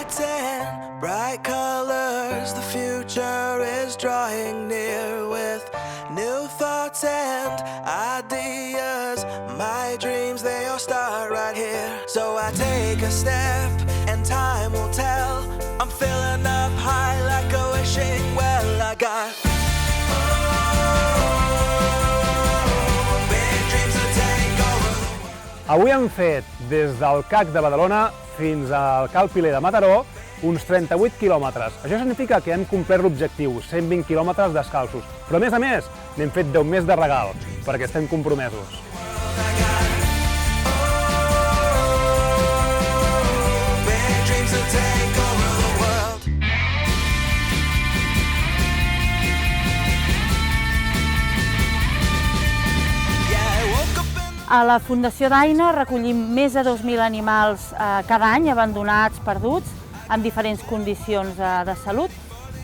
pretend bright colors, the future is drawing near with new thoughts and ideas. My dreams, they all start right here. So I take a step and time will tell. I'm filling up high like a wishing well. I got big dreams to take over the world. Avui hem fet des del CAC de Badalona fins al Cal Piler de Mataró uns 38 quilòmetres. Això significa que hem complert l'objectiu, 120 quilòmetres descalços. Però a més, n'hem fet 10 més de regal, perquè estem compromesos. Big dreams to take over the world. Yeah, I woke up in A la Fundació d'Aina recollim més de 2.000 animals cada any abandonats, perduts, en diferents condicions de salut.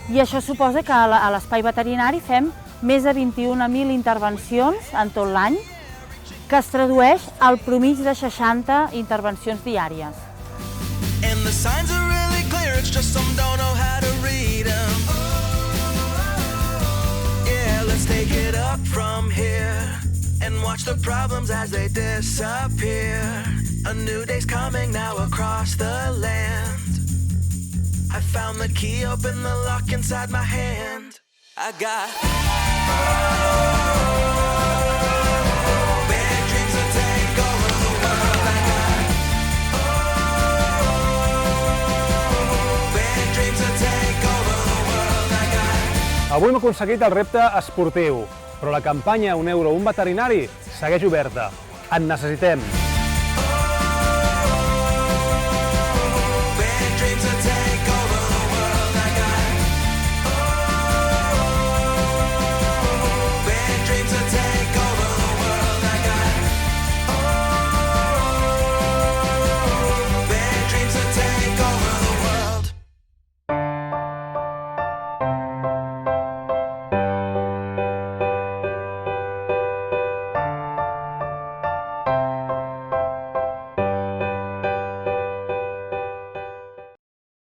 I això suposa que a l'espai veterinari fem més de 21.000 intervencions en tot l'any, que es tradueix al promig de 60 intervencions diàries. and the signs are really clear, it's just some don't know how to read them. Yeah, let's take it up from here and watch the problems as they disappear. A new day's coming now across the land. I found the key, open the lock inside my hand. I got big dreams to take over the world. I got big dreams to take over the world. I got Avui hem aconseguit el repte esportiu, però la campanya 1 euro un veterinari segueix oberta. En necessitem!